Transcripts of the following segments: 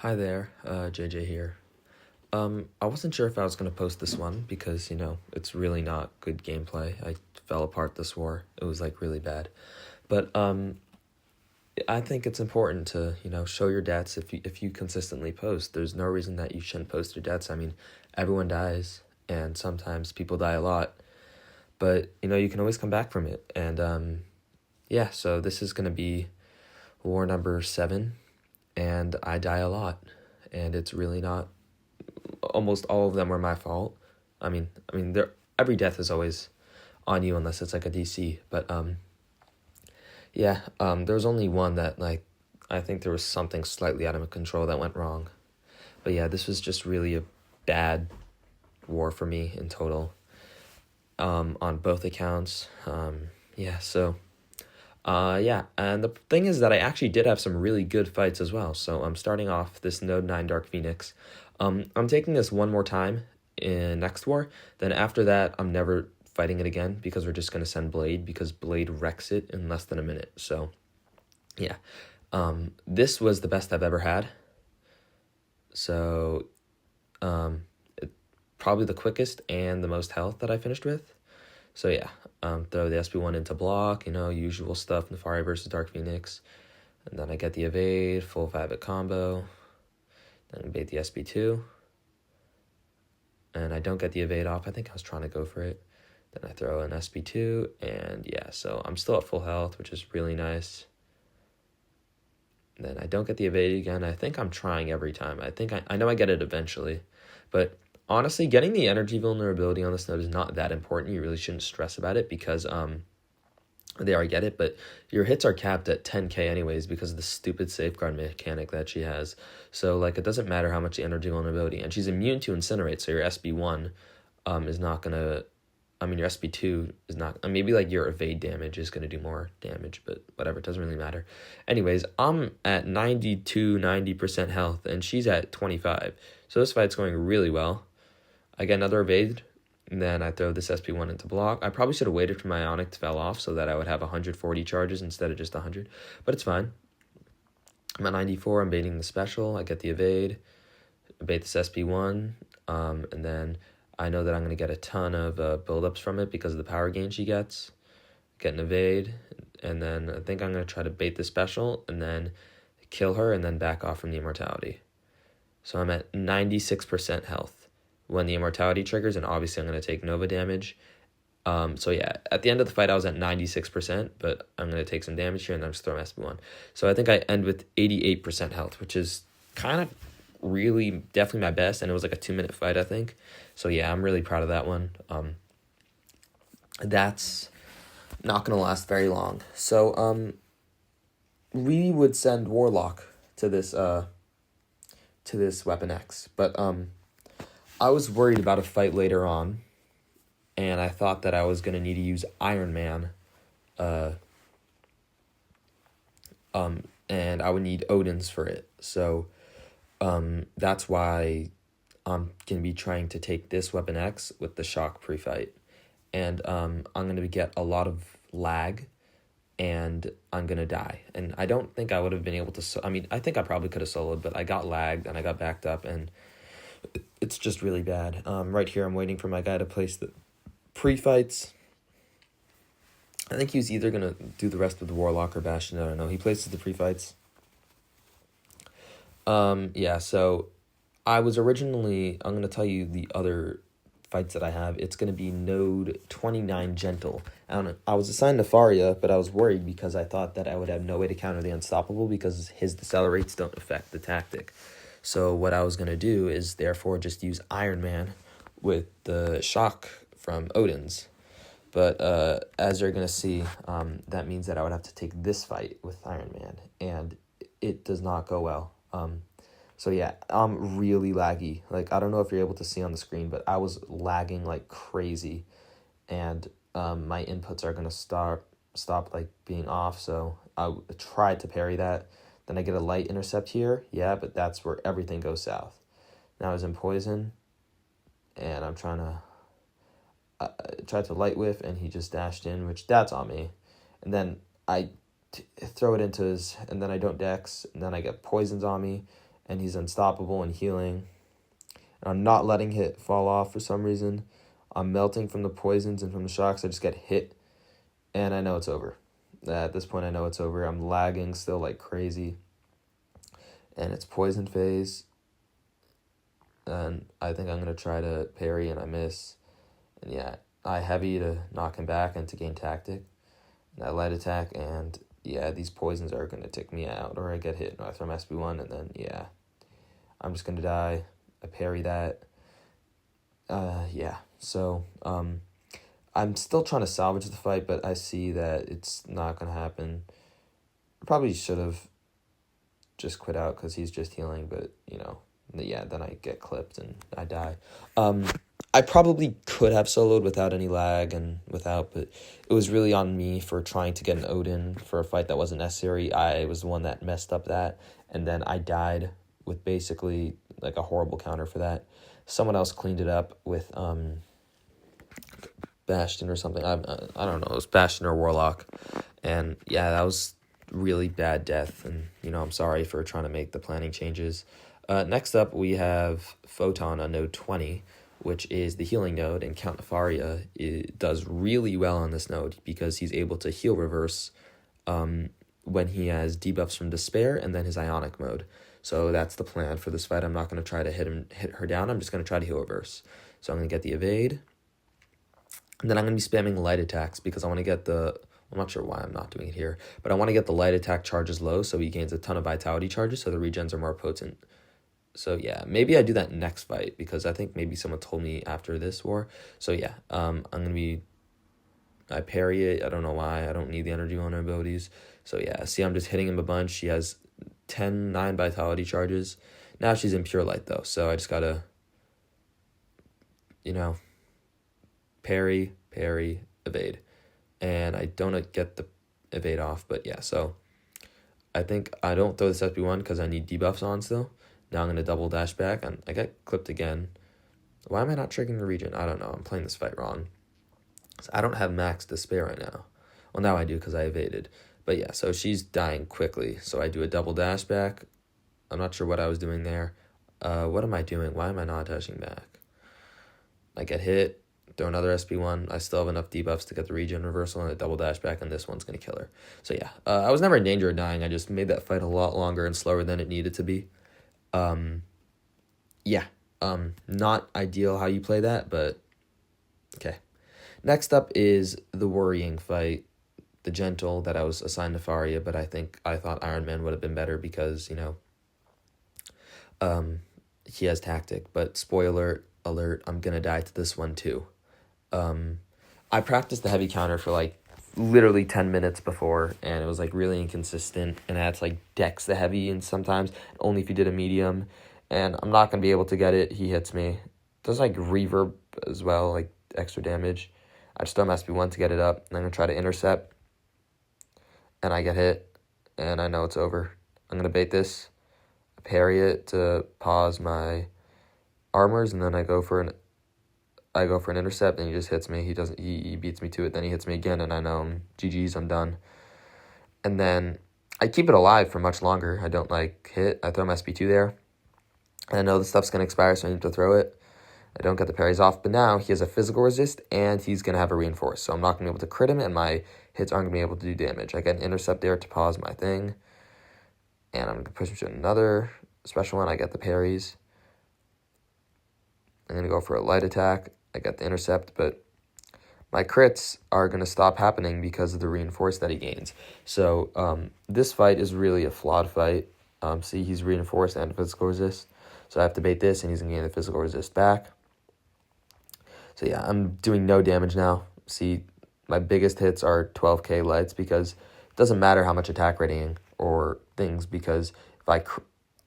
Hi there, JJ here. I wasn't sure if I was going to post this one because, it's really not good gameplay. I fell apart this war. It was like really bad. But I think it's important to, show your deaths if you consistently post. There's no reason that you shouldn't post your deaths. I mean, everyone dies and sometimes people die a lot. But, you can always come back from it. And yeah, so this is going to be war number 7 and I die a lot. And it's really not, almost all of them were my fault. Every death is always on you unless it's like a DC. But there was only one that I think there was something slightly out of control that went wrong. But yeah, this was just really a bad war for me in total. On both accounts. And the thing is that I actually did have some really good fights as well. So I'm starting off this Node 9 Dark Phoenix. I'm taking this one more time in next war. Then after that, I'm never fighting it again because we're just going to send Blade because Blade wrecks it in less than a minute. So, yeah. This was the best I've ever had. So, probably the quickest and the most health that I finished with. So, yeah. Throw the SP1 into block, usual stuff, Nefaria versus Dark Phoenix. And then I get the evade, full 5-hit combo. Then evade the SP2. And I don't get the evade off. I think I was trying to go for it. Then I throw an SP2. And yeah, so I'm still at full health, which is really nice. Then I don't get the evade again. I think I'm trying every time. I know I get it eventually. But honestly, getting the energy vulnerability on this node is not that important. You really shouldn't stress about it because they already get it, but your hits are capped at 10k anyways because of the stupid safeguard mechanic that she has. So it doesn't matter how much energy vulnerability, and she's immune to incinerate. So your SB1 is not gonna. Your SB2 is not. Maybe your evade damage is gonna do more damage, but whatever. It doesn't really matter. Anyways, I'm at 90% health, and she's at 25. So this fight's going really well. I get another evade. And then I throw this SP1 into block. I probably should have waited for my Ionic to fall off so that I would have 140 charges instead of just 100. But it's fine. I'm at 94. I'm baiting the special. I get the evade. I bait this SP1. And then I know that I'm going to get a ton of buildups from it because of the power gain she gets. Get an evade. And then I think I'm going to try to bait the special and then kill her and then back off from the immortality. So I'm at 96% health when the immortality triggers, and obviously I'm going to take Nova damage. At the end of the fight, I was at 96%, but I'm going to take some damage here, and I'm just throwing SP1. So I think I end with 88% health, which is kind of really definitely my best, and it was a 2-minute fight, I think. So yeah, I'm really proud of that one. That's not going to last very long. So we would send Warlock to this Weapon X, but I was worried about a fight later on, and I thought that I was going to need to use Iron Man, and I would need Odin's for it. So that's why I'm going to be trying to take this Weapon X with the Shock pre-fight. And I'm going to get a lot of lag, and I'm going to die. And I don't think I would have been able to... I think I probably could have soloed, but I got lagged, and I got backed up, and it's just really bad. Right here, I'm waiting for my guy to place the pre-fights. I think he was either going to do the rest of the Warlock or Bastion. I don't know. He places the pre-fights. So I was originally... I'm going to tell you the other fights that I have. It's going to be Node 29 Gentle. I was assigned Nefaria, but I was worried because I thought that I would have no way to counter the Unstoppable because his decelerates don't affect the tactic. So what I was going to do is therefore just use Iron Man with the Shock from Odin's. But as you're going to see, that means that I would have to take this fight with Iron Man. And it does not go well. I'm really laggy. I don't know if you're able to see on the screen, but I was lagging like crazy. And my inputs are going to stop being off. So I tried to parry that. Then I get a light intercept here. Yeah, but that's where everything goes south. Now I was in poison, and I'm trying to... tried to light whiff, and he just dashed in, which that's on me. And then I throw it into his... And then I don't dex, and then I get poisons on me. and he's unstoppable and healing. And I'm not letting hit fall off for some reason. I'm melting from the poisons and from the shocks. I just get hit, and I know it's over. At this point, I know it's over. I'm lagging still like crazy, and it's poison phase. And I think I'm going to try to parry, and I miss. And yeah, I heavy to knock him back and to gain tactic. And I light attack, and yeah, these poisons are going to take me out, or I get hit, and I throw my SB1, and then yeah, I'm just going to die. I parry that. Yeah, so I'm still trying to salvage the fight, but I see that it's not going to happen. I probably should have just quit out because he's just healing, but, yeah, then I get clipped and I die. I probably could have soloed without any lag but it was really on me for trying to get an Odin for a fight that wasn't necessary. I was the one that messed up that, and then I died with basically like a horrible counter for that. Someone else cleaned it up with Bastion or something. I don't know. It was Bastion or Warlock, and yeah, that was really bad death. And I'm sorry for trying to make the planning changes. Next up, we have Photon on node 20, which is the healing node, and Count Nefaria does really well on this node because he's able to heal reverse when he has debuffs from Despair and then his Ionic mode. So that's the plan for this fight. I'm not going to try to hit her down. I'm just going to try to heal reverse. So I'm going to get the evade. And then I'm going to be spamming light attacks because I want to get I'm not sure why I'm not doing it here, but I want to get the light attack charges low so he gains a ton of vitality charges so the regens are more potent. So yeah, maybe I do that next fight because I think maybe someone told me after this war. So yeah, I parry it. I don't know why. I don't need the energy vulnerabilities. So yeah, see, I'm just hitting him a bunch. She has 9 vitality charges. Now she's in pure light though, so I just gotta, parry, evade. And I don't get the evade off, but yeah, so I think I don't throw this SB1 because I need debuffs on still. Now I'm going to double dash back, and I get clipped again. Why am I not triggering the regen? I don't know. I'm playing this fight wrong. So I don't have max despair right now. Well, now I do because I evaded. But yeah, so she's dying quickly. So I do a double dash back. I'm not sure what I was doing there. What am I doing? Why am I not dashing back? I get hit. Throw another SB1. I still have enough debuffs to get the regen reversal and a double dash back, and this one's going to kill her. So yeah, I was never in danger of dying. I just made that fight a lot longer and slower than it needed to be. Not ideal how you play that, but okay. Next up is the worrying fight, the gentle that I was assigned Nefaria, but I thought Iron Man would have been better because, he has tactic, but spoiler alert, I'm going to die to this one too. I practiced the heavy counter for like literally 10 minutes before, and it was like really inconsistent, and I had to like dex the heavy and sometimes only if you did a medium, and I'm not going to be able to get it. He hits me. Does like reverb as well, like extra damage. I just throw my SB1 to get it up, and I'm going to try to intercept, and I get hit, and I know it's over. I'm going to bait this, parry it to pause my armors, and then I go for an intercept, and he just hits me. He beats me to it, then he hits me again, and I know GG's, I'm done. And then I keep it alive for much longer. I don't hit. I throw my SB2 there, and I know the stuff's going to expire, so I need to throw it. I don't get the parries off, but now he has a physical resist, and he's going to have a reinforce, so I'm not going to be able to crit him, and my hits aren't going to be able to do damage. I get an intercept there to pause my thing, and I'm going to push him to another special one. I get the parries. I'm going to go for a light attack. I get the intercept, but my crits are going to stop happening because of the reinforce that he gains. So this fight is really a flawed fight. See, he's reinforced and physical resist. So I have to bait this, and he's going to gain the physical resist back. So yeah, I'm doing no damage now. See, my biggest hits are 12k lights because it doesn't matter how much attack rating or things, because if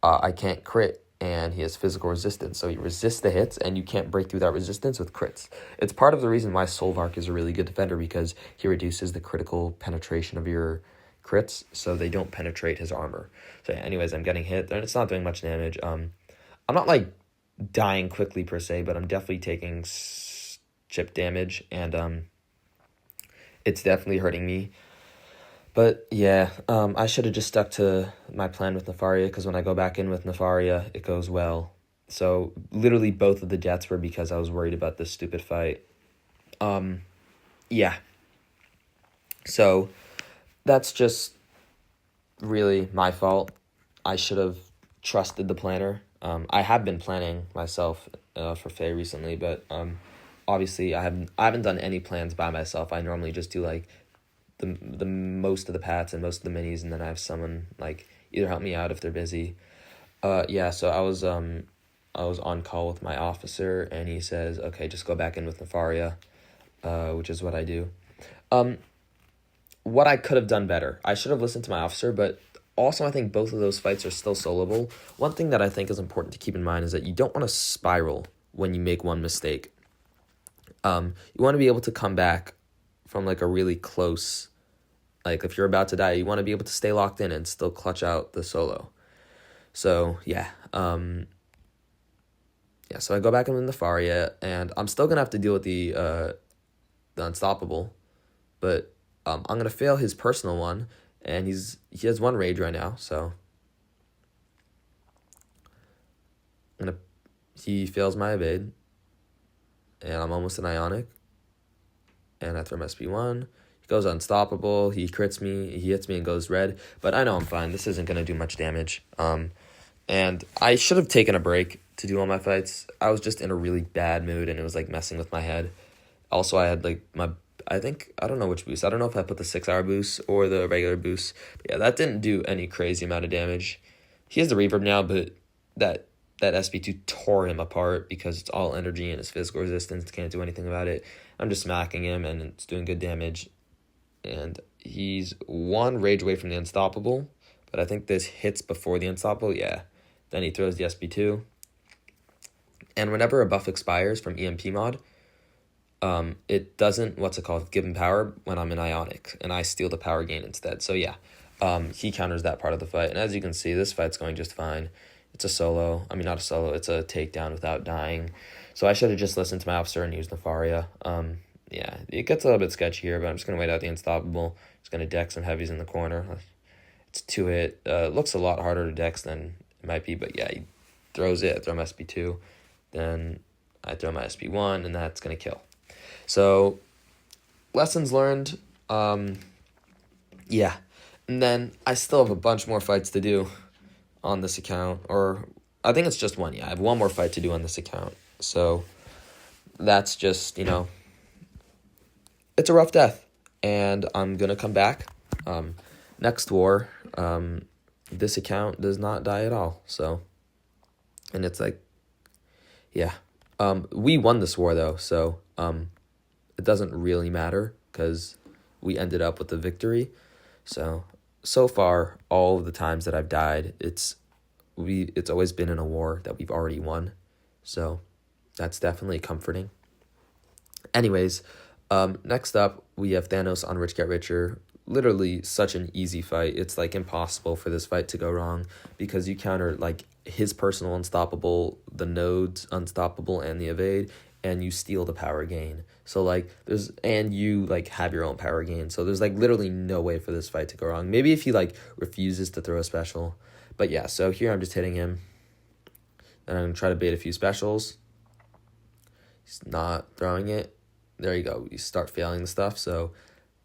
I can't crit, and he has physical resistance, so he resists the hits, and you can't break through that resistance with crits. It's part of the reason why Solvark is a really good defender, because he reduces the critical penetration of your crits, so they don't penetrate his armor. So yeah, anyways, I'm getting hit, and it's not doing much damage. I'm not dying quickly per se, but I'm definitely taking chip damage, and it's definitely hurting me. But yeah, I should have just stuck to my plan with Nefaria, because when I go back in with Nefaria, it goes well. So literally both of the deaths were because I was worried about this stupid fight. Yeah. So that's just really my fault. I should have trusted the planner. I have been planning myself for Faye recently, but obviously I haven't done any plans by myself. I normally just do like the most of the pats and most of the minis, and then I have someone like either help me out if they're busy. Yeah. So I was on call with my officer, and he says, okay, just go back in with Nefaria, which is what I do. What I could have done better, I should have listened to my officer, but also I think both of those fights are still soloable. One thing that I think is important to keep in mind is that you don't want to spiral when you make one mistake. You want to be able to come back from like a really close, like if you're about to die, you want to be able to stay locked in and still clutch out the solo. So yeah, so I go back in the Nefaria, and I'm still gonna have to deal with the Unstoppable, but I'm gonna fail his personal one, and he has one rage right now, so he fails my evade, and I'm almost an Ionic, and I throw my SP1. He goes Unstoppable. He crits me. He hits me and goes red, but I know I'm fine. This isn't gonna do much damage. And I should have taken a break to do all my fights. I was just in a really bad mood, and it was like messing with my head. Also, I had like I don't know which boost. I don't know if I put the 6-hour boost or the regular boost. But yeah, that didn't do any crazy amount of damage. He has the reverb now, but that SP2 tore him apart because it's all energy and his physical resistance. Can't do anything about it. I'm just smacking him, and it's doing good damage. And he's one rage away from the Unstoppable, but I think this hits before the Unstoppable. Yeah. Then he throws the SP2. And whenever a buff expires from EMP mod, it doesn't, give him power when I'm in Ionic, and I steal the power gain instead. So yeah, he counters that part of the fight. And as you can see, this fight's going just fine. It's a solo. I mean, not a solo. It's a takedown without dying. So I should have just listened to my officer and used Nefaria. Yeah, it gets a little bit sketchy here, but I'm just going to wait out the Unstoppable. Just going to deck some heavies in the corner. It's 2-hit. Looks a lot harder to dex than it might be, but yeah, he throws it. I throw my SP2. Then I throw my SP1, and that's going to kill. So, lessons learned. Yeah. And then I still have a bunch more fights to do on this account. Or I think it's just one. Yeah, I have one more fight to do on this account. So, that's just, it's a rough death. And I'm going to come back. Next war, this account does not die at all. So, and it's like, yeah. We won this war, though. So, it doesn't really matter because we ended up with the victory. So far, all of the times that I've died, it's always been in a war that we've already won. So that's definitely comforting. Anyways, next up, we have Thanos on Rich Get Richer. Literally such an easy fight. It's like impossible for this fight to go wrong because you counter like his personal Unstoppable, the node's Unstoppable, and the evade, and you steal the power gain. So like you like have your own power gain. So there's like literally no way for this fight to go wrong. Maybe if he like refuses to throw a special. But yeah, so here I'm just hitting him. And I'm gonna try to bait a few specials. He's not throwing it. There you go. You start failing the stuff. So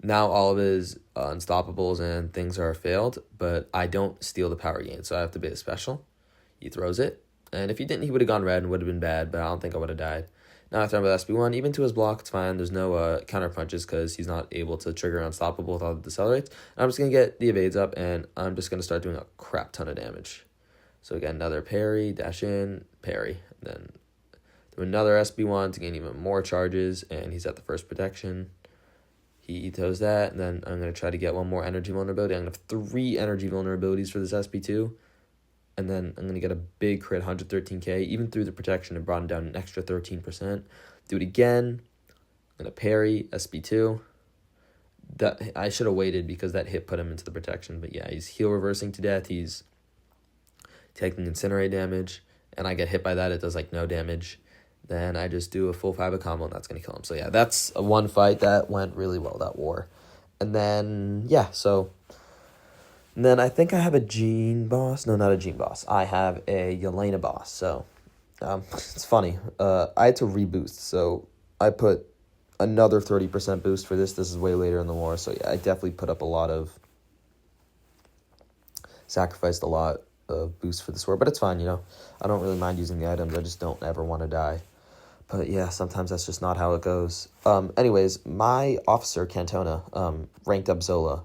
now all of his Unstoppables and things are failed, but I don't steal the power gain, so I have to bait a special. He throws it. And if he didn't, he would have gone red and would have been bad, but I don't think I would have died. Now I throw him with SP1, even to his block, it's fine. There's no counter punches because he's not able to trigger Unstoppable with all the decelerates. And I'm just going to get the evades up, and I'm just going to start doing a crap ton of damage. So again, another parry, dash in, parry. Then do another SB1 to gain even more charges, and he's at the first protection. He throws that, and then I'm going to try to get one more energy vulnerability. I'm going to have 3 energy vulnerabilities for this SP2. And then I'm going to get a big crit, 113k. Even through the protection, it brought him down an extra 13%. Do it again. I'm going to parry, SB2. I should have waited because that hit put him into the protection. But yeah, he's heal reversing to death. He's taking incinerate damage. And I get hit by that. It does like no damage. Then I just do a full fiber combo, and that's going to kill him. So yeah, that's one fight that went really well, that war. And then, yeah, so And then I think I have a Gene boss. No, not a Gene boss. I have a Yelena boss. So it's funny. I had to reboost. So I put another 30% boost for this. This is way later in the war. So yeah, I definitely put up sacrificed a lot of boost for this war. But it's fine, I don't really mind using the items. I just don't ever want to die. But yeah, sometimes that's just not how it goes. Anyways, my officer, Cantona, ranked up Zola.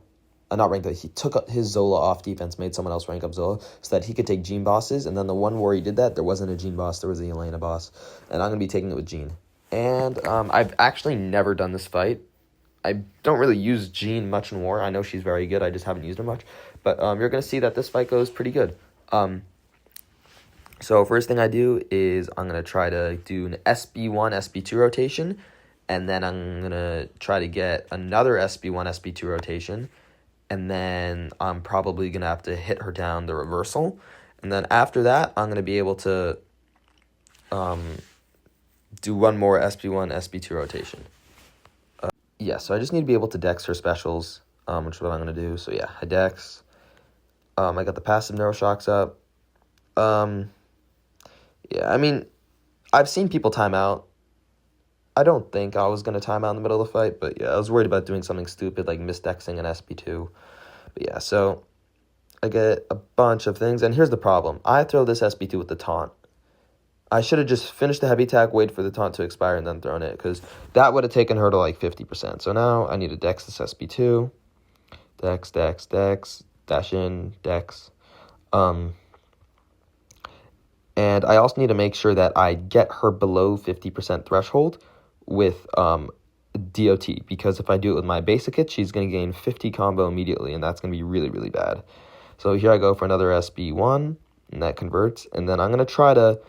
Not ranked up, he took his Zola off defense, made someone else rank up Zola, so that he could take Gene bosses, and then the one war he did that, there wasn't a Gene boss, there was a Yelena boss. And I'm going to be taking it with Gene. And I've actually never done this fight. I don't really use Gene much in war. I know she's very good, I just haven't used her much. But you're going to see that this fight goes pretty good. So first thing I do is I'm going to try to do an SB1, SB2 rotation, and then I'm going to try to get another SB1, SB2 rotation, and then I'm probably going to have to hit her down the reversal, and then after that, I'm going to be able to do one more SB1, SB2 rotation. So I just need to be able to dex her specials, which is what I'm going to do. So yeah, I dex. I got the passive neuroshocks up. Yeah, I mean, I've seen people time out. I don't think I was going to time out in the middle of the fight, but yeah, I was worried about doing something stupid like misdexing an SB2. But yeah, so I get a bunch of things, and here's the problem. I throw this SB2 with the taunt. I should have just finished the heavy attack, wait for the taunt to expire, and then thrown it, because that would have taken her to like 50%. So now I need to dex this SB2. Dex, dash in, dex. And I also need to make sure that I get her below 50% threshold with DOT, because if I do it with my basic hit, she's going to gain 50 combo immediately, and that's going to be really, really bad. So here I go for another SB1, and that converts, and then I'm going to try to,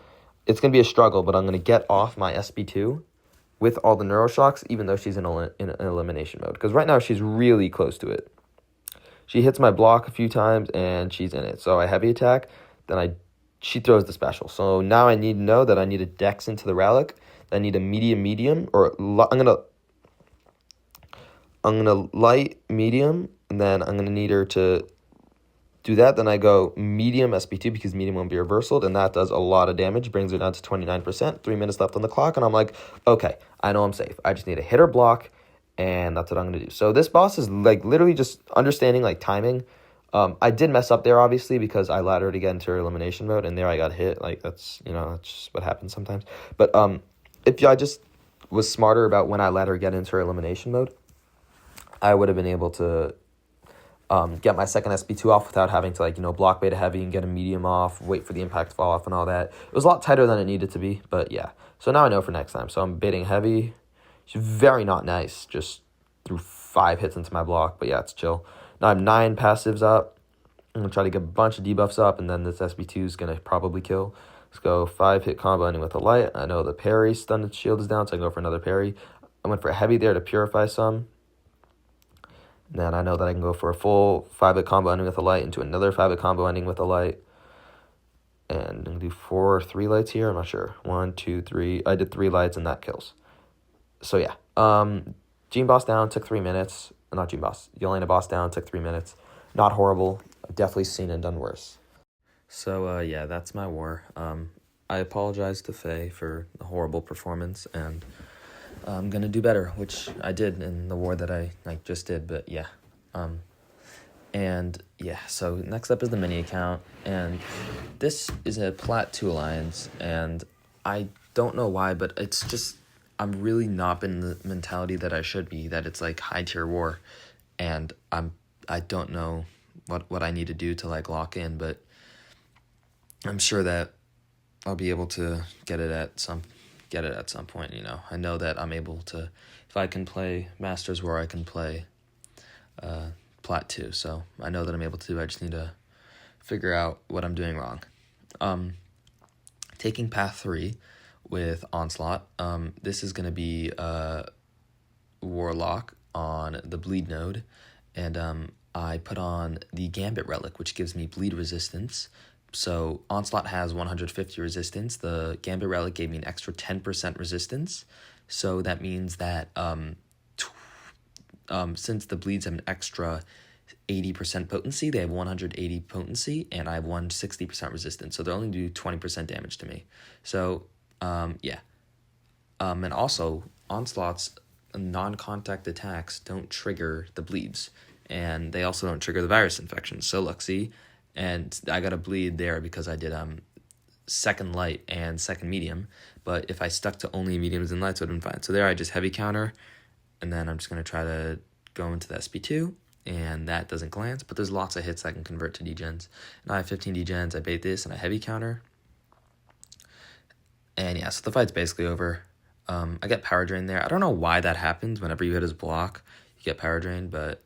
it's going to be a struggle, but I'm going to get off my SB2 with all the neuroshocks, even though she's in elimination mode, because right now she's really close to it. She hits my block a few times, and she's in it. So I heavy attack, then she throws the special. So now I need to know that I need a dex into the relic. I need a medium, or I'm gonna light medium, and then I'm gonna need her to do that. Then I go medium SB2 because medium won't be reversaled, and that does a lot of damage, brings her down to 29%. 3 minutes left on the clock, and I'm like, okay, I know I'm safe. I just need to hit her block, and that's what I'm gonna do. So this boss is like literally just understanding like timing. I did mess up there, obviously, because I laddered to get into her elimination mode, and there I got hit. Like, that's just what happens sometimes. But if I just was smarter about when I let her get into her elimination mode, I would have been able to get my second SB2 off without having to, block beta heavy and get a medium off, wait for the impact to fall off and all that. It was a lot tighter than it needed to be, but yeah. So now I know for next time. So I'm baiting heavy. She's very not nice, just threw 5 hits into my block, but yeah, it's chill. Now I have 9 passives up. I'm going to try to get a bunch of debuffs up, and then this SB2 is going to probably kill. Let's go 5-hit combo ending with a light. I know the parry stunned shield is down, so I can go for another parry. I went for a heavy there to purify some. And then I know that I can go for a full 5-hit combo ending with a light into another 5-hit combo ending with a light. And I'm going to do 4 or 3 lights here. I'm not sure. 1, 2, 3. I did 3 lights, and that kills. So yeah. Gene boss down, took 3 minutes. Not Gene boss. Yelena boss down, took 3 minutes. Not horrible. I've definitely seen and done worse. So yeah, that's my war. I apologize to Faye for the horrible performance, and I'm going to do better, which I did in the war that I just did, but yeah. And yeah, so next up is the mini account, and this is a Plat 2 alliance, and I don't know why, but it's just, I'm really not in the mentality that I should be, that it's like high tier war, and I don't know what I need to do to lock in, but I'm sure that I'll be able to get it at some point, I know that I'm able to, if I can play Masters War, I can play Plat 2, so I know that I'm able to. I just need to figure out what I'm doing wrong. Taking Path 3 with Onslaught, this is going to be Warlock on the bleed node, and I put on the Gambit Relic, which gives me bleed resistance. So Onslaught has 150 resistance. The Gambit Relic gave me an extra 10% resistance. So that means that since the bleeds have an extra 80% potency. They have 180 potency, and I have 160% resistance. So they only do 20% damage to me. So, yeah. And also, Onslaught's non-contact attacks don't trigger the bleeds. And they also don't trigger the virus infections. So, look, see? And I got a bleed there because I did second light and second medium. But if I stuck to only mediums and lights, it would have been fine. So there I just heavy counter. And then I'm just going to try to go into the SP2. And that doesn't glance. But there's lots of hits I can convert to degens. Now I have 15 degens. I bait this and I heavy counter. And yeah, so the fight's basically over. I get power drain there. I don't know why that happens. Whenever you hit his block, you get power drain, but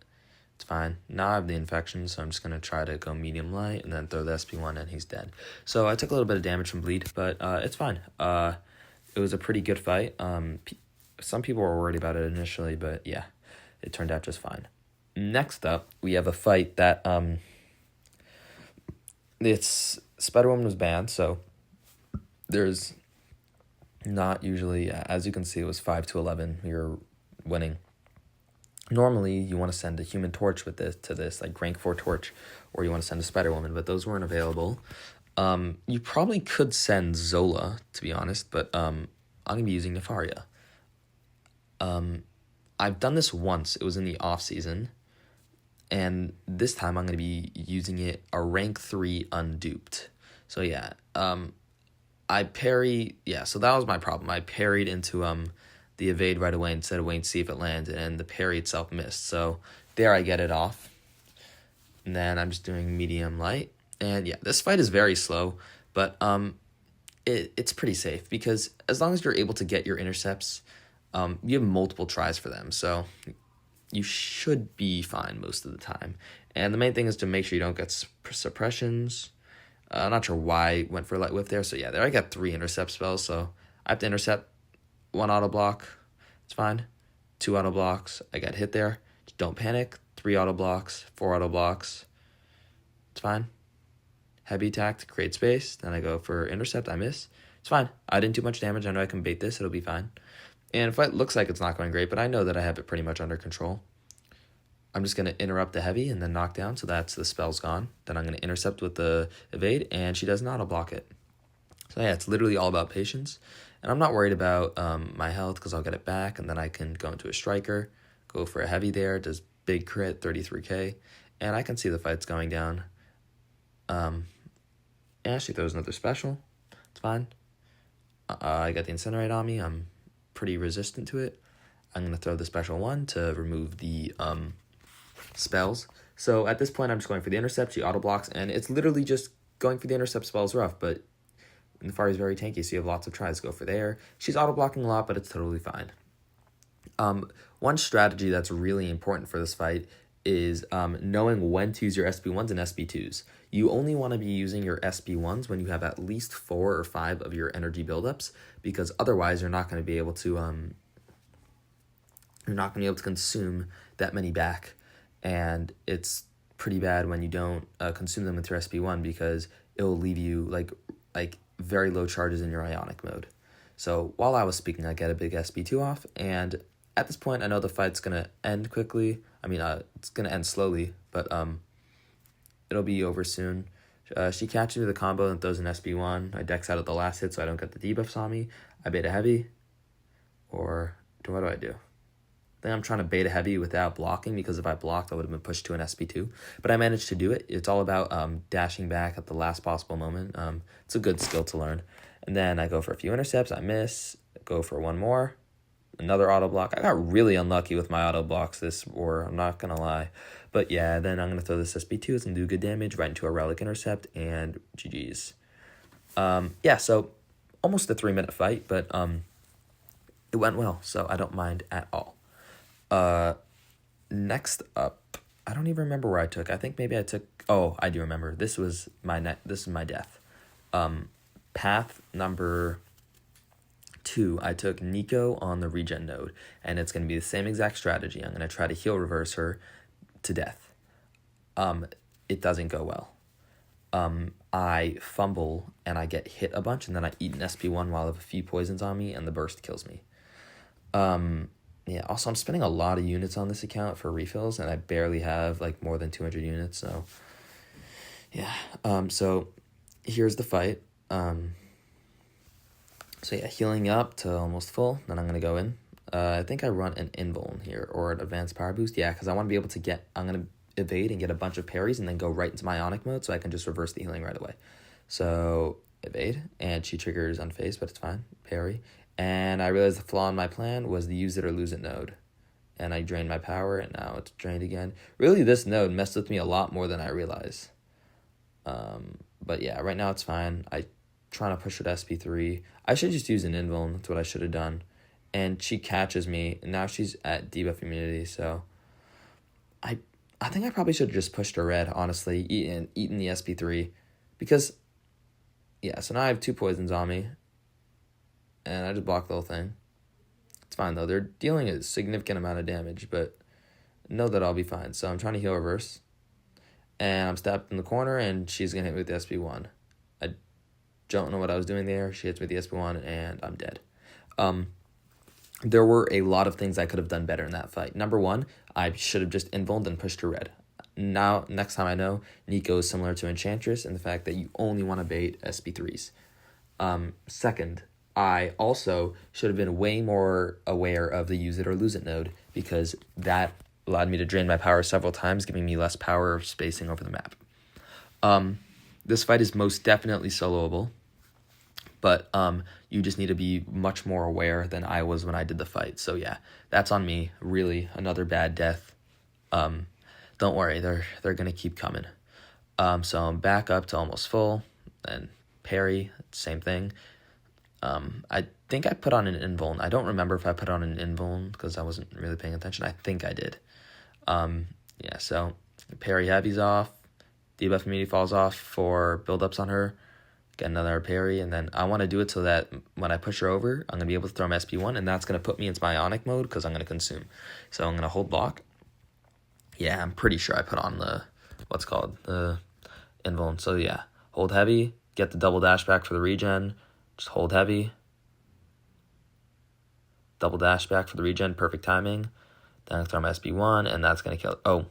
it's fine. Now I have the infection, so I'm just going to try to go medium light and then throw the SP1 and he's dead. So I took a little bit of damage from bleed, but it's fine. It was a pretty good fight. Some people were worried about it initially, but yeah, it turned out just fine. Next up, we have a fight that it's Spider-Woman was banned, so there's not usually, as you can see, it was 5-11. You're winning. Normally, you want to send a Human Torch with this, like rank 4 Torch, or you want to send a Spider-Woman, but those weren't available. You probably could send Zola, to be honest, but I'm going to be using Nefaria. I've done this once. It was in the off-season, and this time I'm going to be using it a rank 3 unduped. So yeah, I parry, so that was my problem. I parried into the evade right away instead of waiting to see if it landed, and the parry itself missed. So there I get it off. And then I'm just doing medium light. And yeah, this fight is very slow, but it's pretty safe because as long as you're able to get your intercepts, you have multiple tries for them. So you should be fine most of the time. And the main thing is to make sure you don't get suppressions. I'm not sure why I went for Light Whip there. So yeah, there I got 3 intercept spells. So I have to intercept 1 auto block. It's fine. 2 auto blocks. I got hit there. Just don't panic. 3 auto blocks. 4 auto blocks. It's fine. Heavy attack to create space. Then I go for intercept. I miss. It's fine. I didn't do much damage. I know I can bait this. It'll be fine. And if it looks like it's not going great, but I know that I have it pretty much under control. I'm just going to interrupt the heavy and then knock down, so that's the spell's gone. Then I'm going to intercept with the evade, and she does not auto-block it. So yeah, it's literally all about patience. And I'm not worried about my health because I'll get it back, and then I can go into a striker, go for a heavy there, does big crit, 33k, and I can see the fight's going down. Yeah, she throws another special. It's fine. I got the Incinerate on me. I'm pretty resistant to it. I'm going to throw the special one to remove the spells. So at this point, I'm just going for the intercept. She auto blocks, and it's literally just going for the intercept spells rough, but Nefaria is very tanky, so you have lots of tries to go for there. She's auto blocking a lot, but it's totally fine. One strategy that's really important for this fight is knowing when to use your SP1s and SP2s. You only want to be using your SP1s when you have at least 4 or 5 of your energy buildups, because otherwise you're not going to be able to consume that many back. And it's pretty bad when you don't consume them with your SP1 because it will leave you like very low charges in your ionic mode. So while I was speaking, I get a big SP2 off, and at this point, I know the fight's going to end quickly. I mean, it's going to end slowly, but it'll be over soon. She catches me with a combo and throws an SP1. I dex out at the last hit so I don't get the debuffs on me. I bait a heavy, or what do I do? I think I'm trying to bait a heavy without blocking, because if I blocked, I would have been pushed to an SP2. But I managed to do it. It's all about dashing back at the last possible moment. It's a good skill to learn. And then I go for a few intercepts. I miss. Go for one more. Another auto block. I got really unlucky with my auto blocks this war, I'm not going to lie. But yeah, then I'm going to throw this SP2. It's going to do good damage right into a relic intercept, and GG's. Yeah, so almost a 3-minute fight, but it went well, so I don't mind at all. Next up, I don't even remember where I took. I think maybe I took, I do remember. This is my death. Path number 2, I took Nico on the regen node, and it's going to be the same exact strategy. I'm going to try to heal reverse her to death. It doesn't go well. I fumble and I get hit a bunch, and then I eat an SP1 while I have a few poisons on me, and the burst kills me. Yeah, also I'm spending a lot of units on this account for refills, and I barely have like more than 200 units, so yeah. So here's the fight. So yeah, healing up to almost full, then I'm gonna go in. I think I run an invuln here, or an advanced power boost, yeah, because I want to be able to get, I'm gonna evade and get a bunch of parries and then go right into my Ionic mode so I can just reverse the healing right away. So evade, and she triggers unfazed, but it's fine, parry. And I realized the flaw in my plan was the use it or lose it node. And I drained my power, and now it's drained again. Really, this node messed with me a lot more than I realized. But yeah, right now it's fine. I trying to push her to SP3. I should just use an invuln. That's what I should have done. And she catches me, and now she's at debuff immunity, so I think I probably should have just pushed her red, honestly, eaten the SP3. Because, yeah, so now I have 2 poisons on me, and I just blocked the whole thing. It's fine, though. They're dealing a significant amount of damage, but know that I'll be fine. So I'm trying to heal reverse, and I'm stabbed in the corner, and she's going to hit me with the SP1. I don't know what I was doing there. She hits me with the SP1, and I'm dead. There were a lot of things I could have done better in that fight. Number one, I should have just invulned and pushed her red. Now, next time I know, Nico is similar to Enchantress in the fact that you only want to bait SP3s. Second, I also should have been way more aware of the use it or lose it node, because that allowed me to drain my power several times, giving me less power spacing over the map. This fight is most definitely soloable, but you just need to be much more aware than I was when I did the fight. So yeah, that's on me. Really, another bad death. Don't worry, they're gonna keep coming. So I'm back up to almost full, and parry, same thing. I think I put on an invuln. I don't remember if I put on an invuln because I wasn't really paying attention. I think I did. Yeah, so parry heavy's off, debuff immunity falls off for buildups on her, get another parry, and then I want to do it so that when I push her over, I'm going to be able to throw my SP1, and that's going to put me into my Ionic mode because I'm going to consume. So I'm going to hold block. Yeah, I'm pretty sure I put on the invuln. So yeah, hold heavy, get the double dash back for the regen, just hold heavy, double dash back for the regen, perfect timing. Then I throw my SP1, and that's going to kill it. Oh,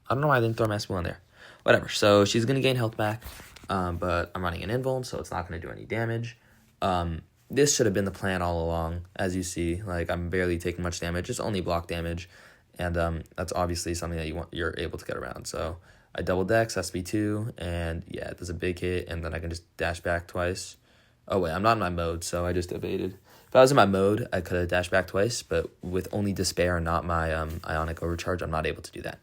I don't know why I didn't throw my SP1 there. Whatever, so she's going to gain health back, but I'm running an invuln, so it's not going to do any damage. This should have been the plan all along. As you see, like, I'm barely taking much damage. It's only block damage, and that's obviously something that you're able to get around. So I double dex, SP2, and yeah, it does a big hit, and then I can just dash back twice. Oh wait, I'm not in my mode, so I just evaded. If I was in my mode, I could have dashed back twice, but with only Despair and not my Ionic Overcharge, I'm not able to do that.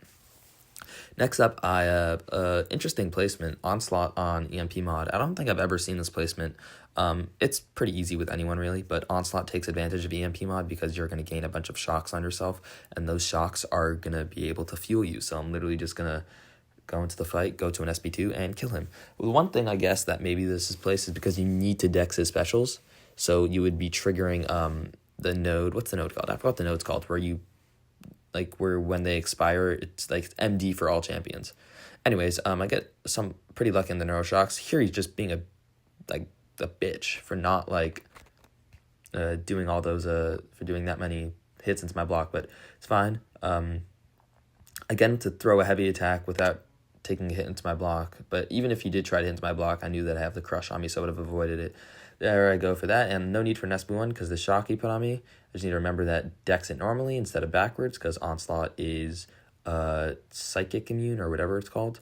Next up, I have interesting placement, Onslaught on EMP mod. I don't think I've ever seen this placement. It's pretty easy with anyone, really, but Onslaught takes advantage of EMP mod because you're going to gain a bunch of shocks on yourself, and those shocks are going to be able to fuel you. So I'm literally just going to go into the fight, go to an SP2, and kill him. Well, one thing, I guess, that maybe this is placed is because you need to dex his specials. So you would be triggering the node. What's the node called? I forgot what the node's called, where you, like, where when they expire, it's like MD for all champions. Anyways, I get some pretty lucky in the neuroshocks. Here he's just being a bitch for not doing all those for doing that many hits into my block, but it's fine. I get him to throw a heavy attack without taking a hit into my block, but even if he did try to hit into my block, I knew that I have the crush on me, so I would have avoided it. There I go for that, and no need for an SP1 because the shock he put on me, I just need to remember that dex it normally instead of backwards because Onslaught is psychic immune or whatever it's called.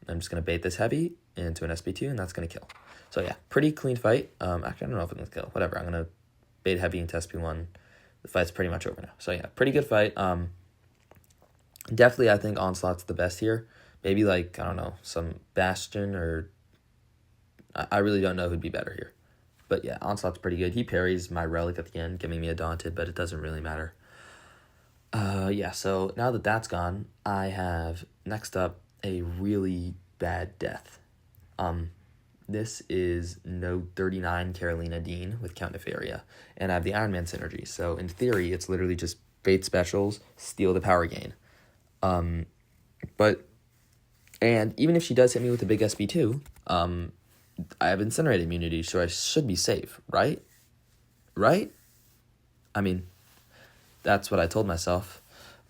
I'm just going to bait this heavy into an SP2, and that's going to kill. So yeah, pretty clean fight. Actually, I don't know if it's going to kill. Whatever, I'm going to bait heavy into SP1. The fight's pretty much over now. So yeah, pretty good fight. Definitely, I think Onslaught's the best here. Maybe, I don't know, some Bastion or... I really don't know who'd be better here. But yeah, Onslaught's pretty good. He parries my relic at the end, giving me a Daunted, but it doesn't really matter. Yeah, so now that that's gone, I have, next up, a really bad death. This is Node 39 Carolina Dean with Count Nefaria, and I have the Iron Man synergy. So in theory, it's literally just bait specials, steal the power gain. And even if she does hit me with a big SP2, I have Incinerate immunity, so I should be safe, right? Right? I mean, that's what I told myself.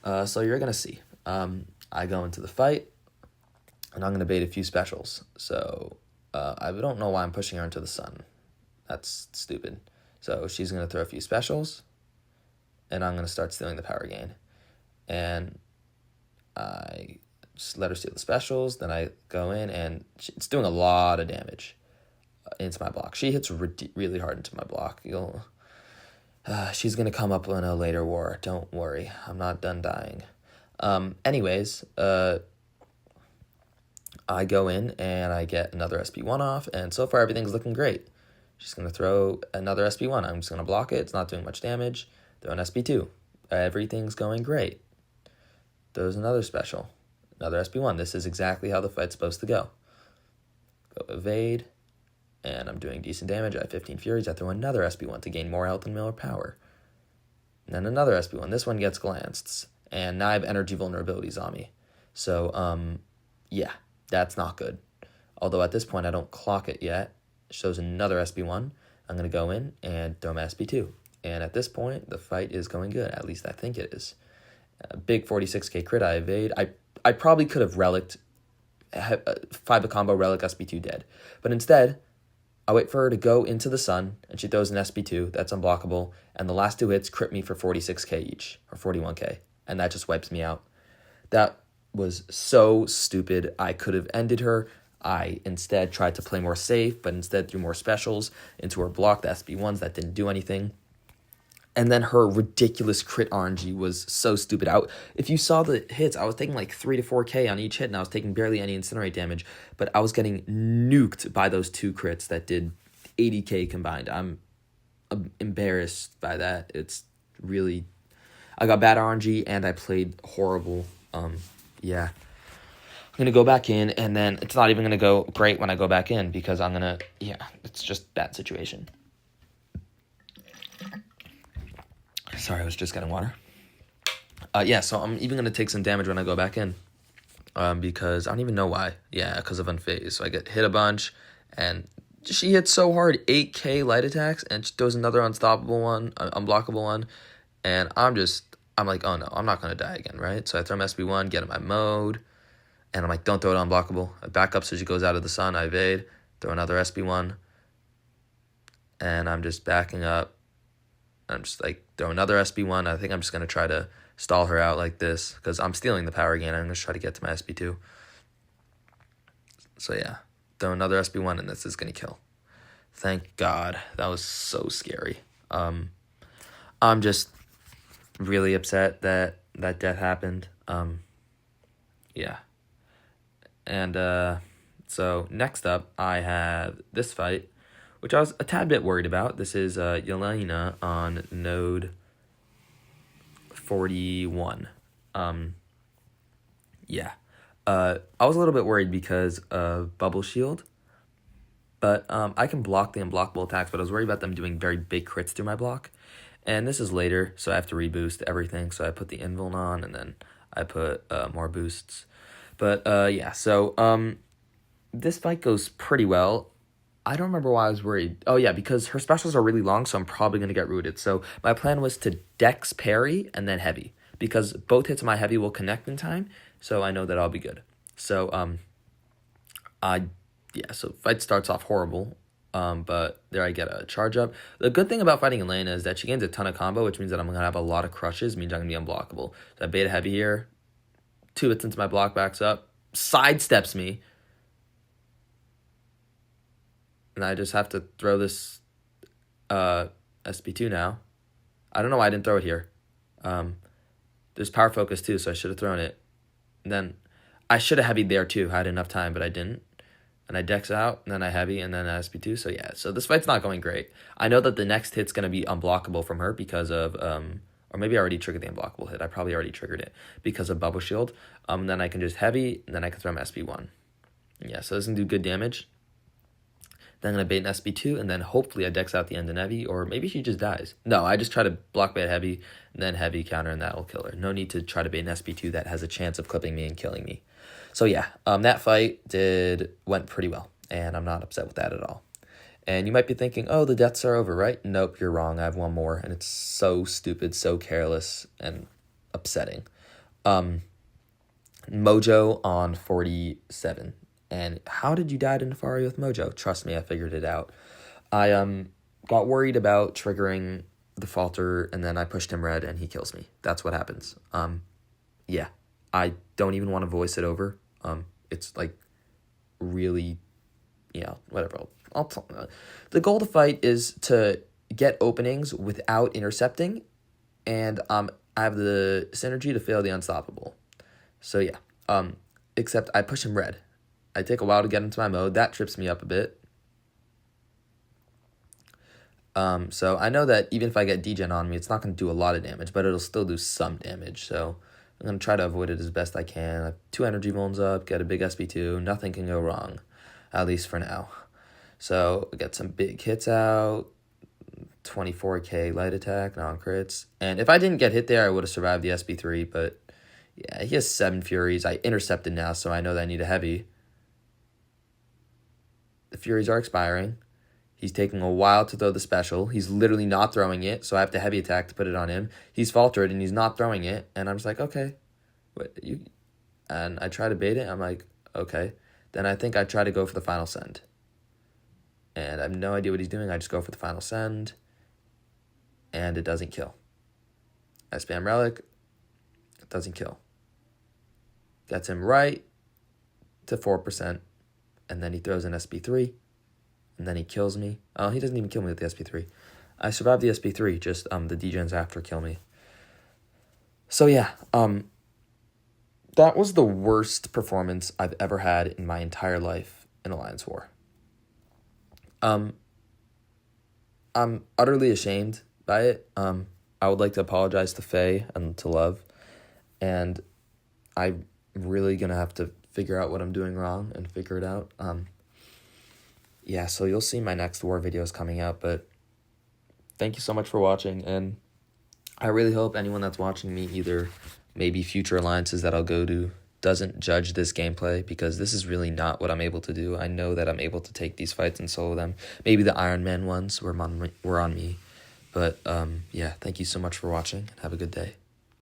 So you're going to see. I go into the fight, and I'm going to bait a few specials. So I don't know why I'm pushing her into the sun. That's stupid. So she's going to throw a few specials, and I'm going to start stealing the power gain. And I just let her steal the specials, then I go in, and it's doing a lot of damage into my block. She hits really hard into my block. She's going to come up in a later war. Don't worry. I'm not done dying. Anyways, I go in, and I get another SP1 off, and so far everything's looking great. She's going to throw another SP1. I'm just going to block it. It's not doing much damage. Throw an SP2. Everything's going great. There's another special. Another SP1. This is exactly how the fight's supposed to go. Go evade. And I'm doing decent damage. I have 15 Furies. I throw another SP1 to gain more health and more power. And then another SP1. This one gets glanced. And now I have energy vulnerabilities on me. So, yeah, that's not good. Although at this point I don't clock it yet. It shows another SP1. I'm going to go in and throw my SP2. And at this point, the fight is going good. At least I think it is. A big 46k crit, I evade. I probably could have relicked, 5 combo relic SP2 dead. But instead, I wait for her to go into the sun, and she throws an SP2. That's unblockable. And the last 2 hits crit me for 46k each, or 41k. And that just wipes me out. That was so stupid. I could have ended her. I instead tried to play more safe, but instead threw more specials into her block, the SP1s that didn't do anything. And then her ridiculous crit RNG was so stupid. If you saw the hits, I was taking like 3 to 4k on each hit, and I was taking barely any incinerate damage, but I was getting nuked by those 2 crits that did 80k combined. I'm embarrassed by that. It's really... I got bad RNG, and I played horrible. Yeah. I'm going to go back in, and then it's not even going to go great when I go back in, because I'm going to... Yeah, it's just bad situation. Sorry, I was just getting water. Yeah, so I'm even going to take some damage when I go back in. Because I don't even know why. Yeah, because of Unphase. So I get hit a bunch, and she hits so hard, 8k light attacks, and she throws another unstoppable one, unblockable one. And I'm like, oh no, I'm not going to die again, right? So I throw my SP1, get in my mode, and I'm like, don't throw it unblockable. I back up so she goes out of the sun, I evade, throw another SP1, and I'm just backing up. I'm just like, throw another SP1. I think I'm just going to try to stall her out like this, because I'm stealing the power again. I'm going to try to get to my SP2. So yeah, throw another SP1, and this is going to kill. Thank God. That was so scary. I'm just really upset that death happened. Yeah. And so next up, I have this fight, which I was a tad bit worried about. This is Yelena on node 41. Yeah. I was a little bit worried because of Bubble Shield. But I can block the unblockable attacks, but I was worried about them doing very big crits through my block. And this is later, so I have to reboost everything. So I put the invuln on, and then I put more boosts. But yeah, so this fight goes pretty well. I don't remember why I was worried. Oh yeah, because her specials are really long, so I'm probably going to get rooted. So my plan was to dex parry and then heavy, because both hits of my heavy will connect in time, so I know that I'll be good. So so fight starts off horrible, but there I get a charge up. The good thing about fighting Yelena is that she gains a ton of combo, which means that I'm going to have a lot of crushes, means I'm going to be unblockable. So I beta heavy here, 2 hits into my block, backs up, sidesteps me, and I just have to throw this SP2 now. I don't know why I didn't throw it here. There's power focus too, so I should have thrown it. And then I should have heavied there too. I had enough time, but I didn't. And I dex out, and then I heavy, and then I SP2. So yeah, so this fight's not going great. I know that the next hit's going to be unblockable from her because of, or maybe I already triggered the unblockable hit. I probably already triggered it because of Bubble Shield. Then I can just heavy, and then I can throw my SP1. Yeah, so this is going to do good damage. Then I'm going to bait an SP2, and then hopefully I dex out the end in heavy, or maybe she just dies. No, I just try to block bait heavy, and then heavy counter, and that will kill her. No need to try to bait an SP2 that has a chance of clipping me and killing me. So yeah, that fight went pretty well, and I'm not upset with that at all. And you might be thinking, oh, the deaths are over, right? Nope, you're wrong. I have one more, and it's so stupid, so careless, and upsetting. Mojo on 47. And how did you die to Nefaria with Mojo? Trust me, I figured it out. I got worried about triggering the falter, and then I pushed him red, and he kills me. That's what happens. Yeah, I don't even want to voice it over. It's like really, whatever. The goal to fight is to get openings without intercepting, and I have the synergy to fail the unstoppable. So yeah, except I push him red. I take a while to get into my mode. That trips me up a bit. So I know that even if I get degen on me, it's not going to do a lot of damage, but it'll still do some damage. So I'm going to try to avoid it as best I can. I have 2 energy vulns up, get a big SP2. Nothing can go wrong, at least for now. So I get some big hits out, 24k light attack, non-crits. And if I didn't get hit there, I would have survived the SP3, but yeah, he has 7 Furies. I intercepted now, so I know that I need a heavy. The Furies are expiring. He's taking a while to throw the special. He's literally not throwing it, so I have to heavy attack to put it on him. He's faltered, and he's not throwing it, and I'm just like, okay. And I try to bait it. I'm like, okay. Then I think I try to go for the final send. And I have no idea what he's doing. I just go for the final send, and it doesn't kill. I spam Relic. It doesn't kill. Gets him right to 4%, and then he throws an SP3. And then he kills me. Oh, he doesn't even kill me with the SP3. I survived the SP3, just the degens after kill me. So yeah, that was the worst performance I've ever had in my entire life in Alliance War. I'm utterly ashamed by it. I would like to apologize to Faye and to Love. And I'm really going to have to figure out what I'm doing wrong and figure it out. Yeah, so you'll see my next war videos coming out, but thank you so much for watching, and I really hope anyone that's watching me, either maybe future alliances that I'll go to, doesn't judge this gameplay, because this is really not what I'm able to do. I know that I'm able to take these fights and solo them. Maybe the Iron Man ones were on me, but yeah, thank you so much for watching, and have a good day.